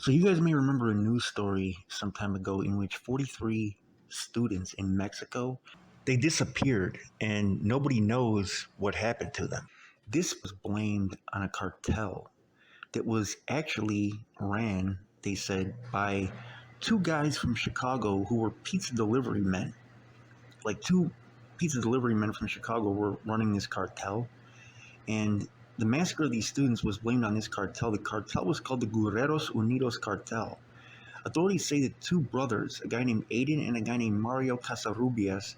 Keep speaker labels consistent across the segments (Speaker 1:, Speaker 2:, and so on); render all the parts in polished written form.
Speaker 1: So you guys may remember a news story some time ago in which 43 students in Mexico, they disappeared and nobody knows what happened to them. This was blamed on a cartel that was actually ran, they said, by two guys from Chicago who were pizza delivery men. Like two pizza delivery men from Chicago were running this cartel, and the massacre of these students was blamed on this cartel. The cartel was called the Guerreros Unidos Cartel. Authorities say that two brothers, a guy named Aiden and a guy named Mario Casarubias,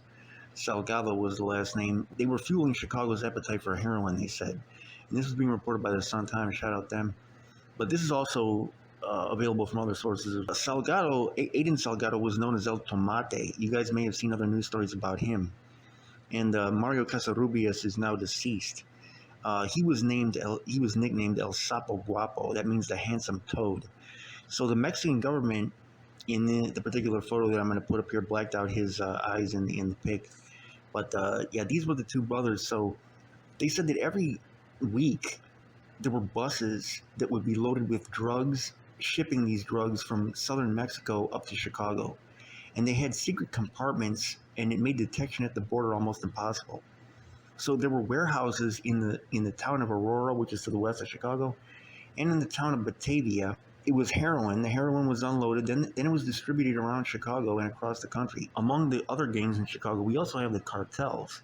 Speaker 1: Salgado was the last name, they were fueling Chicago's appetite for heroin, they said. And this was being reported by the Sun Times, shout out them. But this is also available from other sources. Aiden Salgado was known as El Tomate. You guys may have seen other news stories about him. And Mario Casarubias is now deceased. He was nicknamed El Sapo Guapo. That means the handsome toad. So the Mexican government, in the particular photo that I'm going to put up here, blacked out his eyes in the pic. But yeah, these were the two brothers. So they said that every week there were buses that would be loaded with drugs, shipping these drugs from southern Mexico up to Chicago. And they had secret compartments, and it made detection at the border almost impossible. So there were warehouses in the town of Aurora, which is to the west of Chicago, and in the town of Batavia. It was heroin. The heroin was unloaded. Then it was distributed around Chicago and across the country. Among the other gangs in Chicago, we also have the cartels.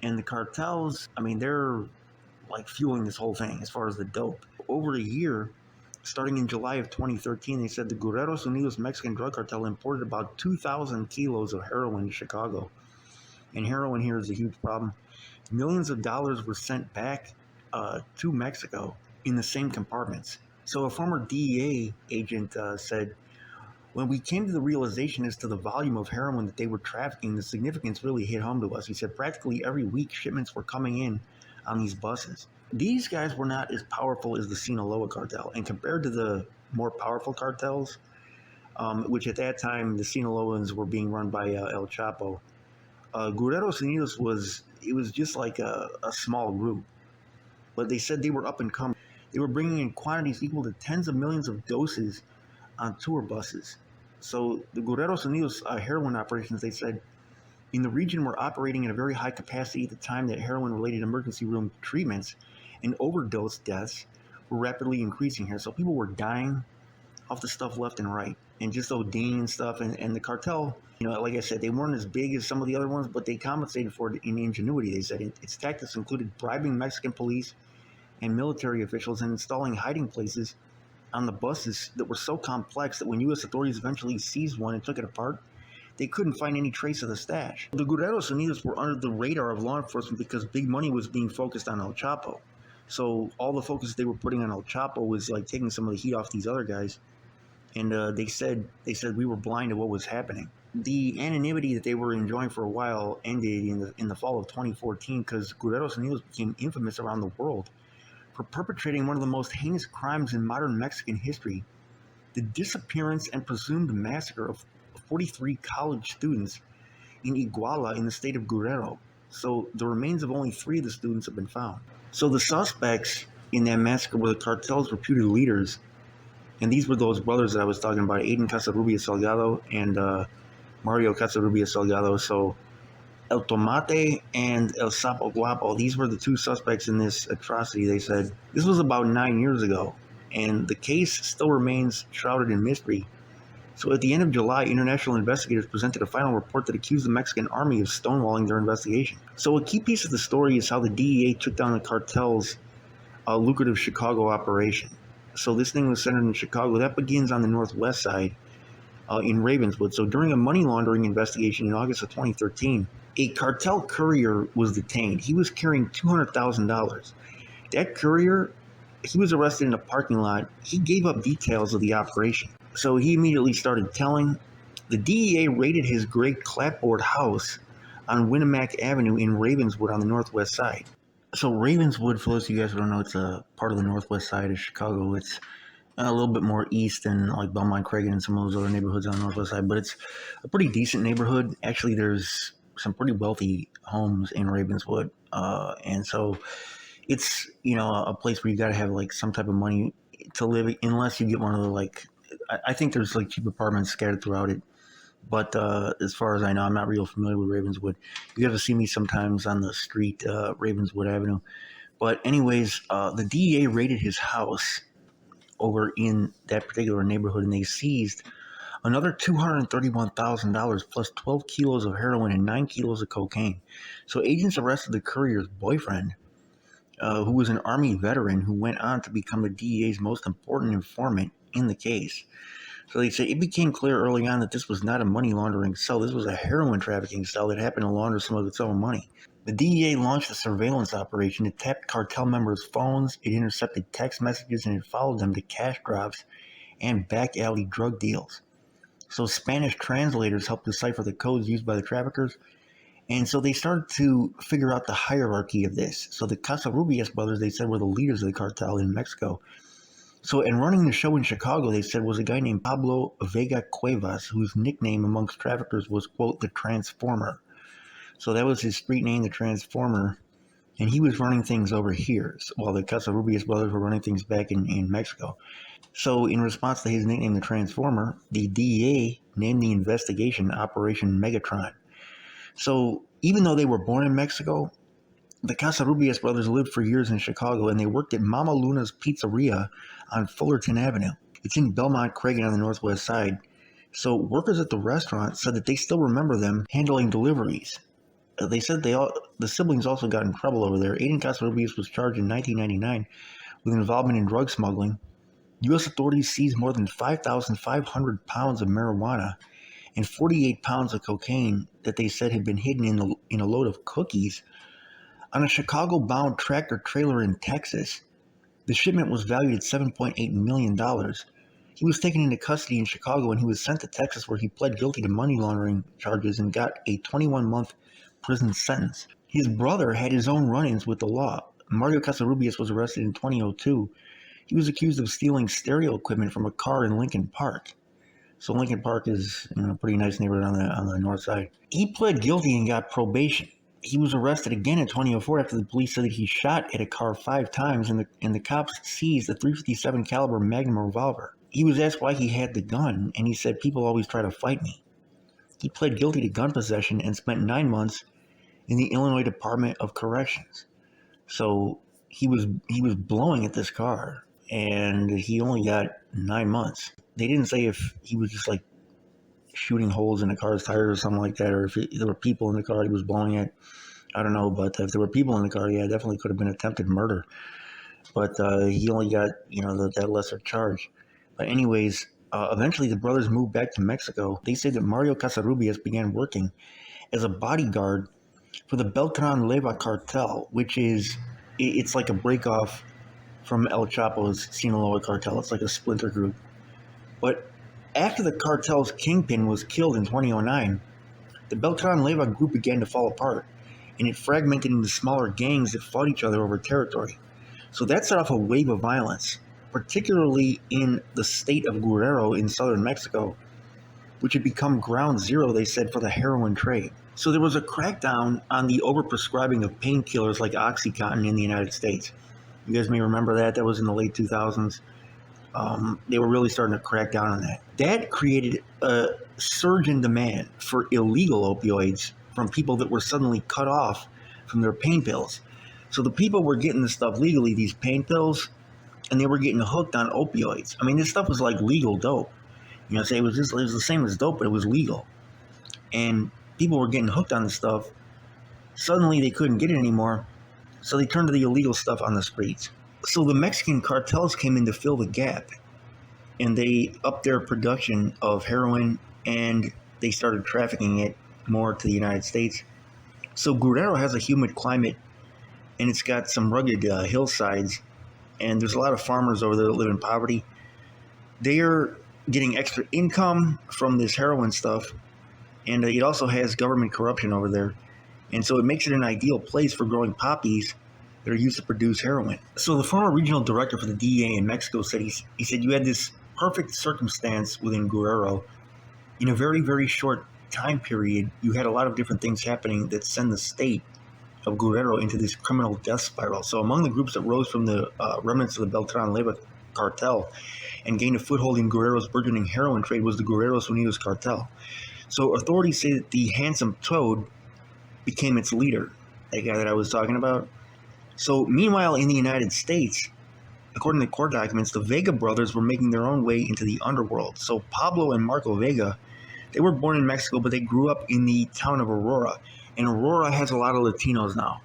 Speaker 1: And the cartels, I mean, they're like fueling this whole thing as far as the dope. Over a year, starting in July of 2013, they said the Guerreros Unidos Mexican drug cartel imported about 2,000 kilos of heroin to Chicago. And heroin here is a huge problem. Millions of dollars were sent back to Mexico in the same compartments. So a former DEA agent said, when we came to the realization as to the volume of heroin that they were trafficking, the significance really hit home to us. He said practically every week shipments were coming in on these buses. These guys were not as powerful as the Sinaloa cartel. And compared to the more powerful cartels, which at that time the Sinaloans were being run by El Chapo, Guerreros Unidos was just like a small group. But they said they were up and coming. They were bringing in quantities equal to tens of millions of doses on tour buses. So the Guerreros Unidos heroin operations, they said, in the region were operating at a very high capacity at the time that heroin-related emergency room treatments and overdose deaths were rapidly increasing here. So people were dying off the stuff left and right and just ODing and stuff. And the cartel, like I said, they weren't as big as some of the other ones, but they compensated for it in ingenuity. They said its tactics included bribing Mexican police and military officials and installing hiding places on the buses that were so complex that when U.S. authorities eventually seized one and took it apart, they couldn't find any trace of the stash. The Guerreros Unidos were under the radar of law enforcement because big money was being focused on El Chapo. So all the focus they were putting on El Chapo was like taking some of the heat off these other guys. And they said we were blind to what was happening. The anonymity that they were enjoying for a while ended in the fall of 2014 because Guerreros Unidos became infamous around the world for perpetrating one of the most heinous crimes in modern Mexican history, the disappearance and presumed massacre of 43 college students in Iguala in the state of Guerrero. So the remains of only 3 of the students have been found. So the suspects in that massacre were the cartel's reputed leaders, and these were those brothers that I was talking about, Aiden Casarubias Salgado and Mario Casarubias Salgado. So El Tomate and El Sapo Guapo, these were the 2 suspects in this atrocity, they said. This was about 9 years ago, and the case still remains shrouded in mystery. So at the end of July, international investigators presented a final report that accused the Mexican army of stonewalling their investigation. So a key piece of the story is how the DEA took down the cartel's lucrative Chicago operation. So this thing was centered in Chicago. That begins on the northwest side in Ravenswood. So during a money laundering investigation in August of 2013, a cartel courier was detained. He was carrying $200,000. That courier, he was arrested in a parking lot. He gave up details of the operation. So he immediately started telling. The DEA raided his gray clapboard house on Winnemac Avenue in Ravenswood on the northwest side. So Ravenswood, for those of you guys who don't know, it's a part of the northwest side of Chicago. It's a little bit more east than like Belmont, Cragen, and some of those other neighborhoods on the northwest side, but it's a pretty decent neighborhood. Actually, there's some pretty wealthy homes in Ravenswood, and so it's a place where you got to have like some type of money to live unless you get one of the like. I think there's like cheap apartments scattered throughout it. But as far as I know, I'm not real familiar with Ravenswood. You get to see me sometimes on the street, Ravenswood Avenue. But anyways, the DEA raided his house over in that particular neighborhood, and they seized another $231,000 plus 12 kilos of heroin and 9 kilos of cocaine. So agents arrested the courier's boyfriend, who was an Army veteran who went on to become the DEA's most important informant in the case. So they say it became clear early on that this was not a money laundering cell. This was a heroin trafficking cell that happened to launder some of its own money. The DEA launched a surveillance operation. It tapped cartel members' phones, it intercepted text messages, and it followed them to cash drops and back alley drug deals. So Spanish translators helped decipher the codes used by the traffickers. And so they started to figure out the hierarchy of this. So the Casarubias brothers, they said, were the leaders of the cartel in Mexico. So, and running the show in Chicago, they said, was a guy named Pablo Vega Cuevas, whose nickname amongst traffickers was, quote, the Transformer. So that was his street name, the Transformer. And he was running things over here, while the Casarubias brothers were running things back in Mexico. So in response to his nickname, the Transformer, the DEA named the investigation Operation Megatron. So even though they were born in Mexico, the Casarubias brothers lived for years in Chicago, and they worked at Mama Luna's Pizzeria on Fullerton Avenue. It's in Belmont Cragen on the northwest side. So workers at the restaurant said that they still remember them handling deliveries. They said the siblings also got in trouble over there. Aiden Casarubias was charged in 1999 with involvement in drug smuggling. U.S. authorities seized more than 5,500 pounds of marijuana and 48 pounds of cocaine that they said had been hidden in a load of cookies on a Chicago-bound tractor-trailer in Texas. The shipment was valued at $7.8 million. He was taken into custody in Chicago, and he was sent to Texas, where he pled guilty to money laundering charges and got a 21-month prison sentence. His brother had his own run-ins with the law. Mario Casarubias was arrested in 2002. He was accused of stealing stereo equipment from a car in Lincoln Park. So Lincoln Park is a pretty nice neighborhood on the north side. He pled guilty and got probation. He was arrested again in 2004 after the police said that he shot at a car 5 times, and the cops seized a .357 caliber Magnum revolver. He was asked why he had the gun, and he said, "People always try to fight me." He pled guilty to gun possession and spent 9 months in the Illinois Department of Corrections. So he was blowing at this car, and he only got 9 months. They didn't say if he was just like shooting holes in the car's tires or something like that, or if there were people in the car he was blowing at. I don't know, but if there were people in the car, yeah, it definitely could have been attempted murder. But he only got, that lesser charge. But anyways, eventually the brothers moved back to Mexico. They say that Mario Casarubias began working as a bodyguard for the Beltran Leyva cartel, which it's like a breakoff from El Chapo's Sinaloa cartel. It's like a splinter group. But after the cartel's kingpin was killed in 2009, the Beltran Leyva group began to fall apart, and it fragmented into smaller gangs that fought each other over territory. So that set off a wave of violence, particularly in the state of Guerrero in southern Mexico, which had become ground zero, they said, for the heroin trade. So there was a crackdown on the overprescribing of painkillers like Oxycontin in the United States. You guys may remember that. That was in the late 2000s. They were really starting to crack down on that. That created a surge in demand for illegal opioids from people that were suddenly cut off from their pain pills. So the people were getting this stuff legally, these pain pills, and they were getting hooked on opioids. I mean, this stuff was like legal dope. Say it was the same as dope, but it was legal. And people were getting hooked on the stuff. Suddenly they couldn't get it anymore, so they turned to the illegal stuff on the streets. So the Mexican cartels came in to fill the gap, and they upped their production of heroin, and they started trafficking it more to the United States. So Guerrero has a humid climate, and it's got some rugged hillsides, and there's a lot of farmers over there that live in poverty. They're getting extra income from this heroin stuff, and it also has government corruption over there. And so it makes it an ideal place for growing poppies that are used to produce heroin. So the former regional director for the DEA in Mexico said, he said, you had this perfect circumstance within Guerrero. In a very, very short time period, you had a lot of different things happening that send the state of Guerrero into this criminal death spiral. So among the groups that rose from the remnants of the Beltran Leyva cartel and gained a foothold in Guerrero's burgeoning heroin trade was the Guerreros Unidos cartel. So authorities say that the Handsome Toad became its leader, that guy that I was talking about. So meanwhile, in the United States, according to court documents, the Vega brothers were making their own way into the underworld. So Pablo and Marco Vega, they were born in Mexico, but they grew up in the town of Aurora. And Aurora has a lot of Latinos now.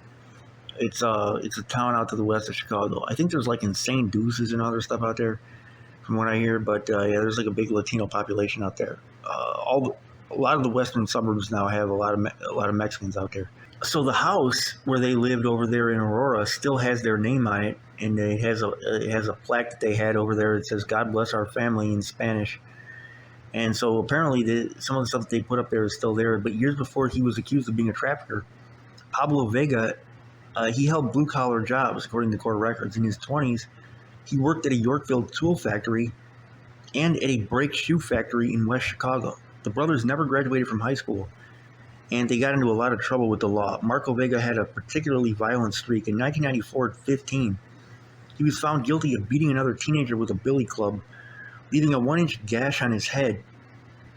Speaker 1: It's a town out to the west of Chicago. I think there's like Insane Deuces and other stuff out there, from what I hear. But yeah, there's like a big Latino population out there. A lot of the western suburbs now have a lot of Mexicans out there. So the house where they lived over there in Aurora still has their name on it, and it has a plaque that they had over there. It says "God bless our family" in Spanish. And so apparently some of the stuff that they put up there is still there. But years before he was accused of being a trafficker, Pablo Vega, he held blue-collar jobs, according to court records. In his 20s, he worked at a Yorkville tool factory and at a brake shoe factory in West Chicago. The brothers never graduated from high school, and they got into a lot of trouble with the law. Marco Vega had a particularly violent streak. In 1994, at 15, he was found guilty of beating another teenager with a billy club, leaving a 1-inch gash on his head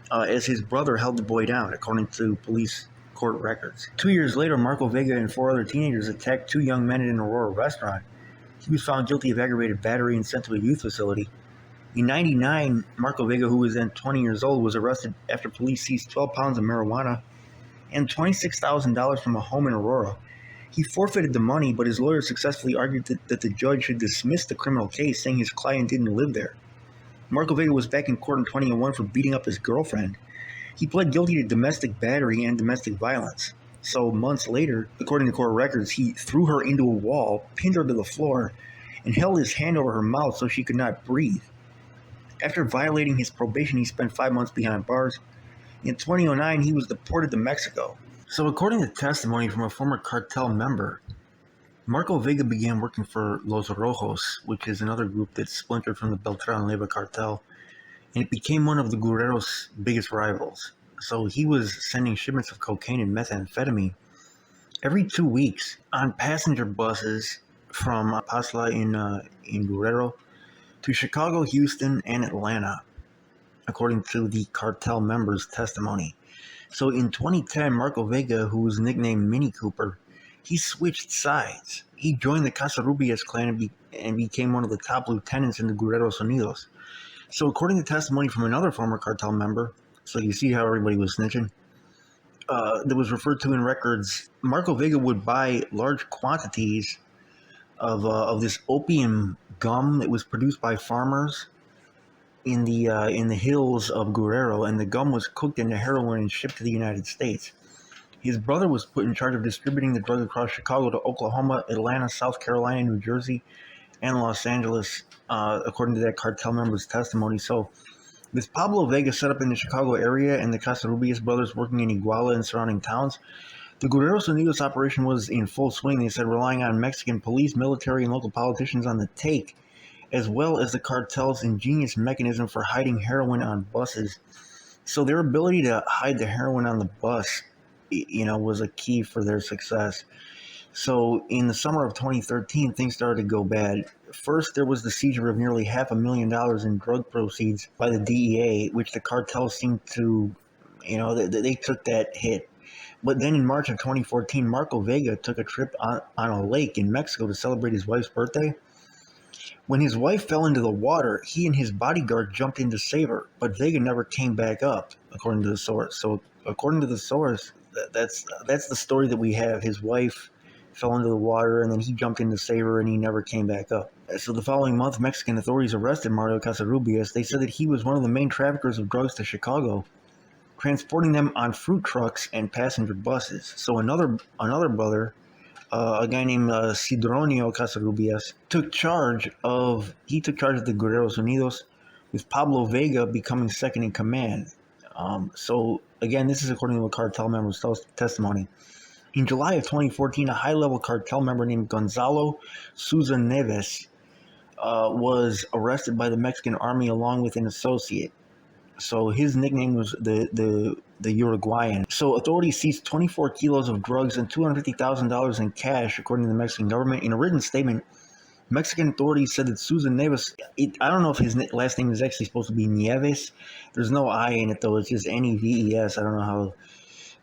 Speaker 1: as his brother held the boy down, according to police court records. 2 years later, Marco Vega and 4 other teenagers attacked 2 young men at an Aurora restaurant. He was found guilty of aggravated battery and sent to a youth facility. In 1999, Marco Vega, who was then 20 years old, was arrested after police seized 12 pounds of marijuana and $26,000 from a home in Aurora. He forfeited the money, but his lawyer successfully argued that the judge should dismiss the criminal case, saying his client didn't live there. Marco Vega was back in court in 2001 for beating up his girlfriend. He pled guilty to domestic battery and domestic violence. So months later, according to court records, he threw her into a wall, pinned her to the floor, and held his hand over her mouth so she could not breathe. After violating his probation, he spent 5 months behind bars. In 2009, he was deported to Mexico. So according to testimony from a former cartel member, Marco Vega began working for Los Rojos, which is another group that splintered from the Beltran Leyva cartel, and it became one of the Guerreros' biggest rivals. So he was sending shipments of cocaine and methamphetamine every 2 weeks on passenger buses from Pasla in Guerrero to Chicago, Houston, and Atlanta, according to the cartel members' testimony. So in 2010, Marco Vega, who was nicknamed Mini Cooper, he switched sides. He joined the Casarubias clan and became one of the top lieutenants in the Guerreros Unidos. So according to testimony from another former cartel member, so you see how everybody was snitching, that was referred to in records, Marco Vega would buy large quantities of this opium gum that was produced by farmers in the hills of Guerrero, and the gum was cooked into heroin and shipped to the United States. His brother was put in charge of distributing the drug across Chicago to Oklahoma, Atlanta, South Carolina, New Jersey, and Los Angeles, according to that cartel member's testimony. So with Pablo Vega set up in the Chicago area and the Casarubias brothers working in Iguala and surrounding towns, the Guerreros Unidos operation was in full swing, they said, relying on Mexican police, military, and local politicians on the take, as well as the cartel's ingenious mechanism for hiding heroin on buses. So their ability to hide the heroin on the bus, was a key for their success. So in the summer of 2013, things started to go bad. First, there was the seizure of nearly $500,000 in drug proceeds by the DEA, which the cartel seemed to, they took that hit. But then in March of 2014, Marco Vega took a trip on a lake in Mexico to celebrate his wife's birthday. When his wife fell into the water, he and his bodyguard jumped in to save her, but Vega never came back up, according to the source. So according to the source, that's the story that we have. His wife fell into the water, and then he jumped in to save her, and he never came back up. So the following month, Mexican authorities arrested Mario Casarubias. They said that he was one of the main traffickers of drugs to Chicago, transporting them on fruit trucks and passenger buses. So another brother, a guy named Sidronio Casarubias, took charge of the Guerreros Unidos, with Pablo Vega becoming second in command. So again, this is according to a cartel member's testimony. In July of 2014, a high-level cartel member named Gonzalo Souza Neves was arrested by the Mexican army along with an associate. So his nickname was the Uruguayan. So authorities seized 24 kilos of drugs and $250,000 in cash, according to the Mexican government. In a written statement, Mexican authorities said that Susan Neves, I don't know if his last name is actually supposed to be Nieves. There's no I in it, though. It's just Neves. I don't know how,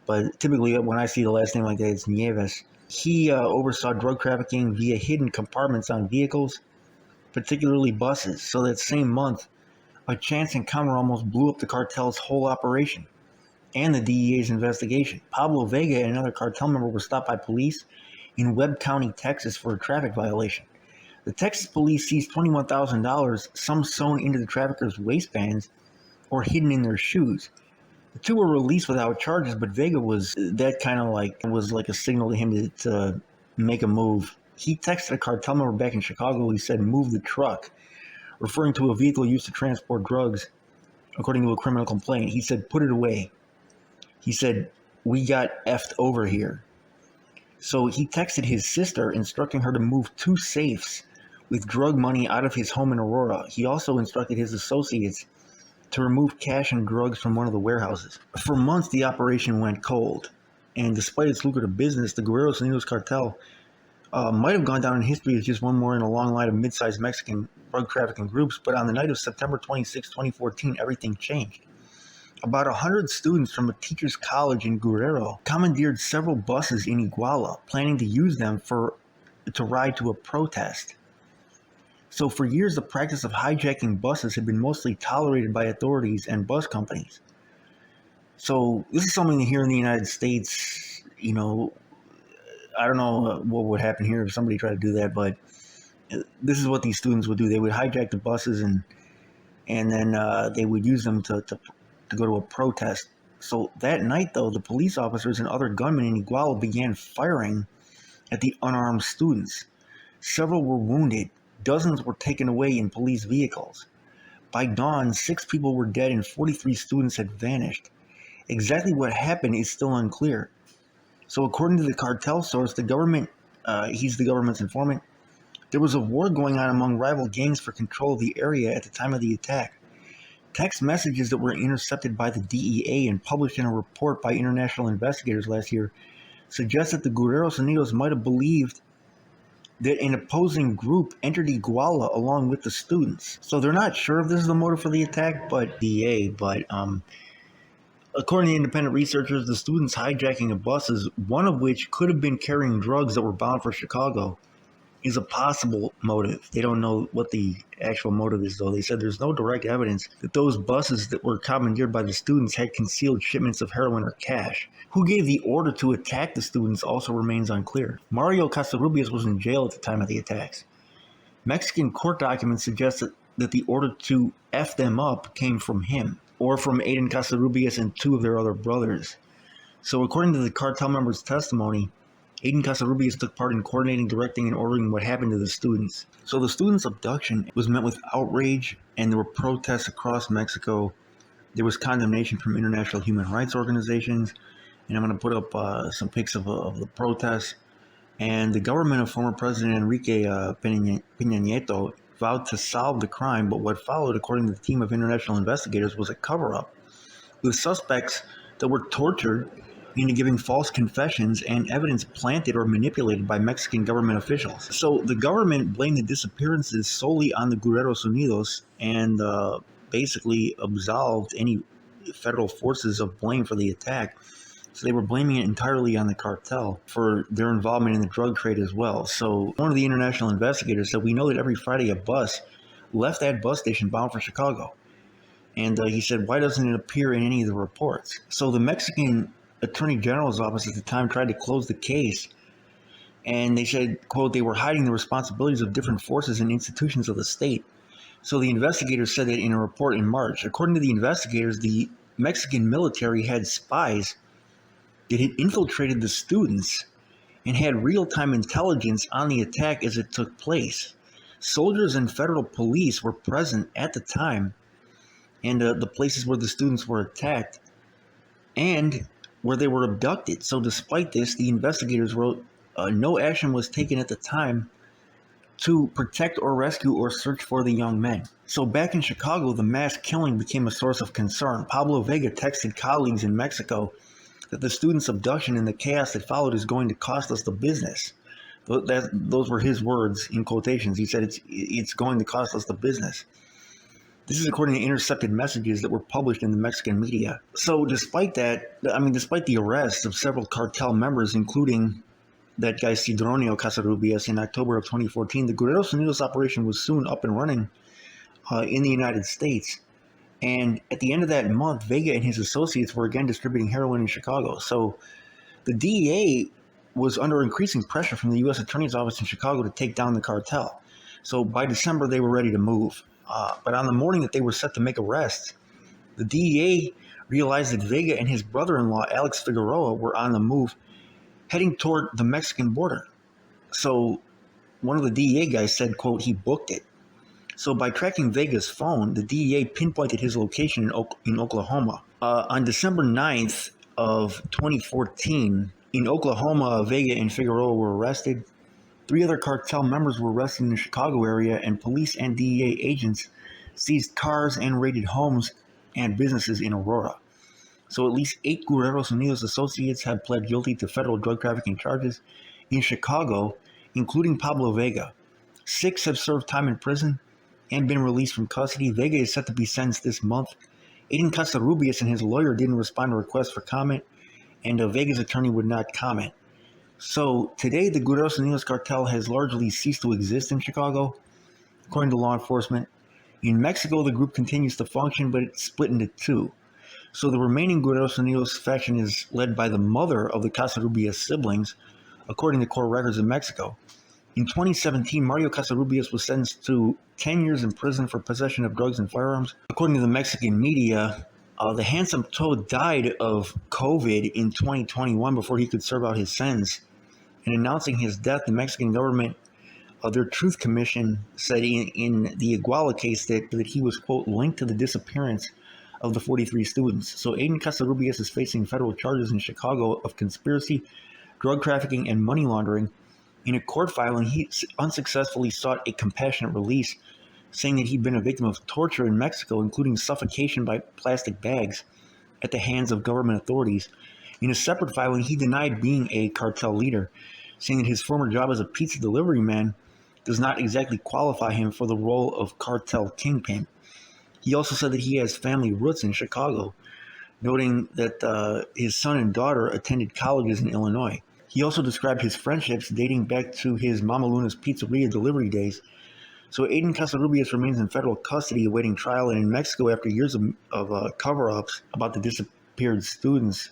Speaker 1: but typically when I see the last name like that, it's Nieves. He oversaw drug trafficking via hidden compartments on vehicles, particularly buses. So that same month, a chance encounter almost blew up the cartel's whole operation and the DEA's investigation. Pablo Vega and another cartel member were stopped by police in Webb County, Texas for a traffic violation. The Texas police seized $21,000, some sewn into the traffickers' waistbands or hidden in their shoes. The two were released without charges, but Vega was like a signal to him to make a move. He texted a cartel member back in Chicago. He said, "Move the truck," referring to a vehicle used to transport drugs, according to a criminal complaint. He said, "Put it away." He said, "We got effed over here." So he texted his sister, instructing her to move 2 safes with drug money out of his home in Aurora. He also instructed his associates to remove cash and drugs from one of the warehouses. For months, the operation went cold. And despite its lucrative business, the Guerreros Unidos cartel might have gone down in history as just one more in a long line of mid-sized Mexican drug trafficking groups. But on the night of September 26, 2014, everything changed. About 100 students from a teacher's college in Guerrero commandeered several buses in Iguala, planning to use them to ride to a protest. So for years, the practice of hijacking buses had been mostly tolerated by authorities and bus companies. So this is something here in the United States, I don't know what would happen here if somebody tried to do that, but this is what these students would do. They would hijack the buses and then they would use them to go to a protest. So that night, though, the police officers and other gunmen in Iguala began firing at the unarmed students. Several were wounded. Dozens were taken away in police vehicles. By dawn, 6 people were dead and 43 students had vanished. Exactly what happened is still unclear. So according to the cartel source, the government, he's the government's informant, there was a war going on among rival gangs for control of the area at the time of the attack. Text messages that were intercepted by the DEA and published in a report by international investigators last year suggest that the Guerreros Unidos might have believed that an opposing group entered Iguala along with the students. So they're not sure if this is the motive for the attack, but according to independent researchers, the students hijacking of buses, one of which could have been carrying drugs that were bound for Chicago, is a possible motive. They don't know what the actual motive is, though. They said there's no direct evidence that those buses that were commandeered by the students had concealed shipments of heroin or cash. Who gave the order to attack the students also remains unclear. Mario Casarrubias was in jail at the time of the attacks. Mexican court documents suggest that the order to F them up came from him, or from Aiden Casarrubias and 2 of their other brothers. So according to the cartel members' testimony, Aiden Casarrubias took part in coordinating, directing, and ordering what happened to the students. So the students' abduction was met with outrage, and there were protests across Mexico. There was condemnation from international human rights organizations, and I'm going to put up some pics of the protests. And the government of former President Enrique Peña Nieto vowed to solve the crime, but what followed, according to the team of international investigators, was a cover-up, with suspects that were tortured into giving false confessions and evidence planted or manipulated by Mexican government officials. So the government blamed the disappearances solely on the Guerreros Unidos and basically absolved any federal forces of blame for the attack. So they were blaming it entirely on the cartel for their involvement in the drug trade as well. So one of the international investigators said, "We know that every Friday a bus left that bus station bound for Chicago." And he said, "Why doesn't it appear in any of the reports?" So the Mexican Attorney General's office at the time tried to close the case, and they said, quote, "They were hiding the responsibilities of different forces and institutions of the state." So the investigators said that in a report in March. According to the investigators, the Mexican military had spies that had infiltrated the students and had real-time intelligence on the attack as it took place. Soldiers and federal police were present at the time and the places where the students were attacked and where they were abducted. So despite this, the investigators wrote, no action was taken at the time to protect or rescue or search for the young men. So back in Chicago, the mass killing became a source of concern. Pablo Vega texted colleagues in Mexico that the students' abduction and the chaos that followed is going to cost us the business. Those were his words in quotations. He said it's going to cost us the business. This is according to intercepted messages that were published in the Mexican media. So despite that, despite the arrest of several cartel members, including that guy Sidronio Casarubias in October of 2014, the Guerreros Unidos operation was soon up and running in the United States. And at the end of that month, Vega and his associates were again distributing heroin in Chicago. So the DEA was under increasing pressure from the U.S. Attorney's Office in Chicago to take down the cartel. So by December, they were ready to move. But on the morning that they were set to make arrests, the DEA realized that Vega and his brother-in-law, Alex Figueroa, were on the move, heading toward the Mexican border. So one of the DEA guys said, quote, he booked it. So by tracking Vega's phone, the DEA pinpointed his location in Oklahoma. On December 9th of 2014, in Oklahoma, Vega and Figueroa were arrested. 3 other cartel members were arrested in the Chicago area, and police and DEA agents seized cars and raided homes and businesses in Aurora. So at least 8 Guerreros Unidos associates have pled guilty to federal drug trafficking charges in Chicago, including Pablo Vega. 6 have served time in prison and been released from custody. Vega is set to be sentenced this month. Aiden Casarubias and his lawyer didn't respond to requests for comment, and Vega's attorney would not comment. So today, the Guerreros Unidos cartel has largely ceased to exist in Chicago, according to law enforcement. In Mexico, the group continues to function, but it's split into 2. So the remaining Guerreros Unidos faction is led by the mother of the Casarubias siblings, according to court records in Mexico. In 2017, Mario Casarubias was sentenced to 10 years in prison for possession of drugs and firearms. According to the Mexican media, the handsome toad died of COVID in 2021 before he could serve out his sentence. In announcing his death, the Mexican government, their Truth Commission, said in the Iguala case that he was, quote, linked to the disappearance of the 43 students. So Aiden Casarubias is facing federal charges in Chicago of conspiracy, drug trafficking, and money laundering. In a court filing, he unsuccessfully sought a compassionate release, saying that he'd been a victim of torture in Mexico, including suffocation by plastic bags at the hands of government authorities. In a separate filing, he denied being a cartel leader, saying that his former job as a pizza delivery man does not exactly qualify him for the role of cartel kingpin. He also said that he has family roots in Chicago, noting that his son and daughter attended colleges in Illinois. He also described his friendships dating back to his Mama Luna's Pizzeria delivery days. So Aiden Casarubias remains in federal custody awaiting trial, and in Mexico, after years of cover-ups about the disappeared students,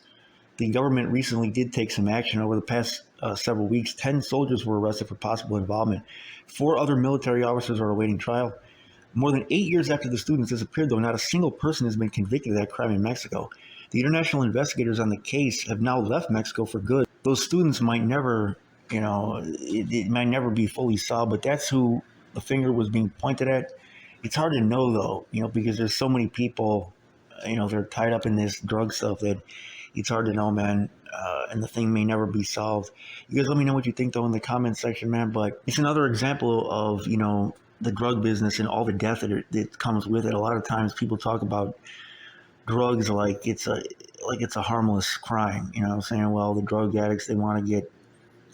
Speaker 1: the government recently did take some action. Over the past several weeks, 10 soldiers were arrested for possible involvement. 4 other military officers are awaiting trial. More than 8 years after the students disappeared, though, not a single person has been convicted of that crime in Mexico. The international investigators on the case have now left Mexico for good. Those students might never, it might never be fully solved, but that's who the finger was being pointed at. It's hard to know, though, because there's so many people, they're tied up in this drug stuff that it's hard to know, man. And the thing may never be solved. You guys let me know what you think, though, in the comment section, man. But it's another example of, the drug business and all the death that comes with it. A lot of times people talk about drugs like it's a harmless crime. You know what I'm saying? Well, the drug addicts, they want to get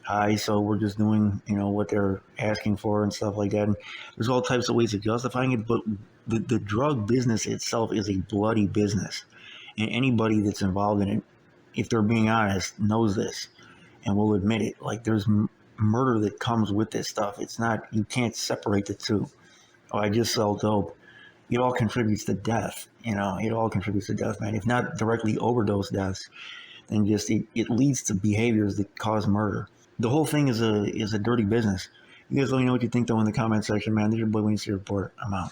Speaker 1: high, so we're just doing, what they're asking for and stuff like that. And there's all types of ways of justifying it, but the drug business itself is a bloody business. And anybody that's involved in it, if they're being honest, knows this and will admit it. Like, there's murder that comes with this stuff. It's not, you can't separate the two. Oh, I just sell dope. It all contributes to death. It all contributes to death, man. If not directly overdose deaths, then just it leads to behaviors that cause murder. The whole thing is a dirty business. You guys let me know what you think, though, in the comment section, man. This is your boy Winnie Report. I'm out.